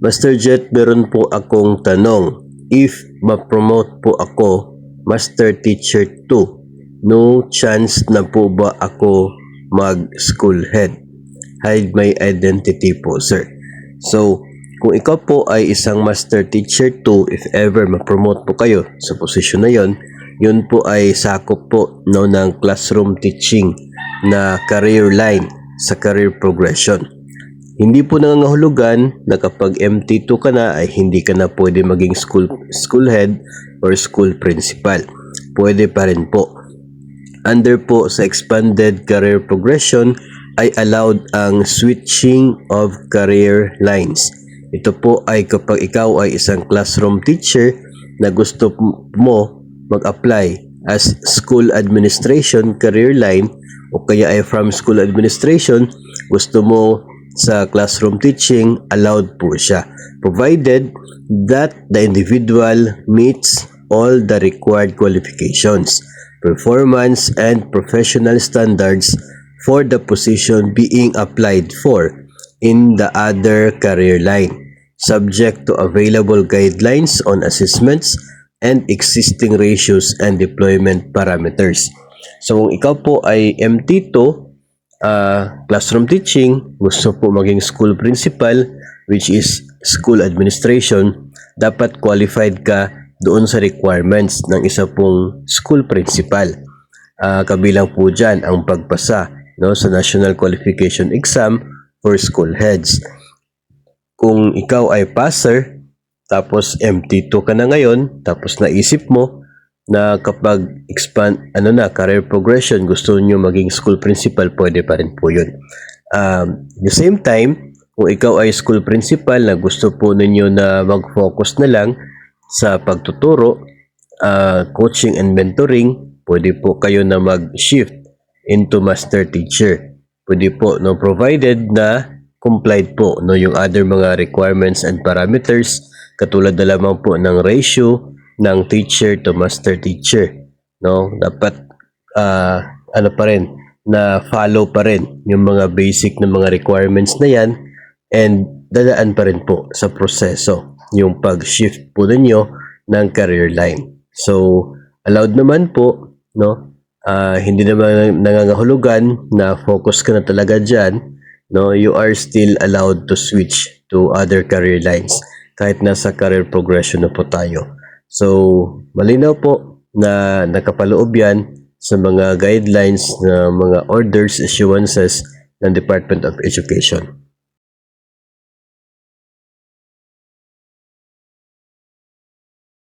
Master Jet, meron po akong tanong. If ma-promote po ako Master Teacher 2, no chance na po ba ako mag-school head? Hide my identity po, sir. So, kung ikaw po ay isang Master Teacher 2, if ever ma-promote po kayo sa posisyon na yon, yun po ay sakop po no, ng classroom teaching na career line sa career progression. Hindi po nangangahulugan na kapag MT2 ka na ay hindi ka na pwede maging school head or school principal. Pwede pa rin po. Under po sa expanded career progression ay allowed ang switching of career lines. Ito po ay kapag ikaw ay isang classroom teacher na gusto mo mag-apply as school administration career line o kaya ay from school administration, gusto mo sa classroom teaching, allowed po siya, provided that the individual meets all the required qualifications, performance, and professional standards for the position being applied for in the other career line, subject to available guidelines on assessments and existing ratios and deployment parameters. So kung ikaw po ay MT2, classroom teaching, gusto po maging school principal, which is school administration, dapat qualified ka doon sa requirements ng isa pong school principal. Kabilang po dyan ang pagpasa no, sa National Qualification Exam for school heads. Kung ikaw ay passer, tapos MT2 ka na ngayon, tapos naisip mo na kapag expand career progression, gusto niyo maging school principal, pwede pa rin po yun. The same time, kung ikaw ay school principal na gusto po ninyo na mag-focus na lang sa pagtuturo, coaching and mentoring, pwede po kayo na mag-shift into master teacher. Pwede po, no, provided na complied po no, yung other mga requirements and parameters, katulad na lamang po ng ratio ng teacher to master teacher, no? Dapat pa rin na follow pa rin yung mga basic na mga requirements na yan, and dadaan pa rin po sa proseso yung pag-shift po ninyo ng career line. So allowed naman po, no? Hindi naman nangangahulugan na focus ka na talaga dyan, no? You are still allowed to switch to other career lines kahit nasa career progression na po tayo. So, malinaw po na nakapaloob yan sa mga guidelines na mga orders, issuances ng Department of Education.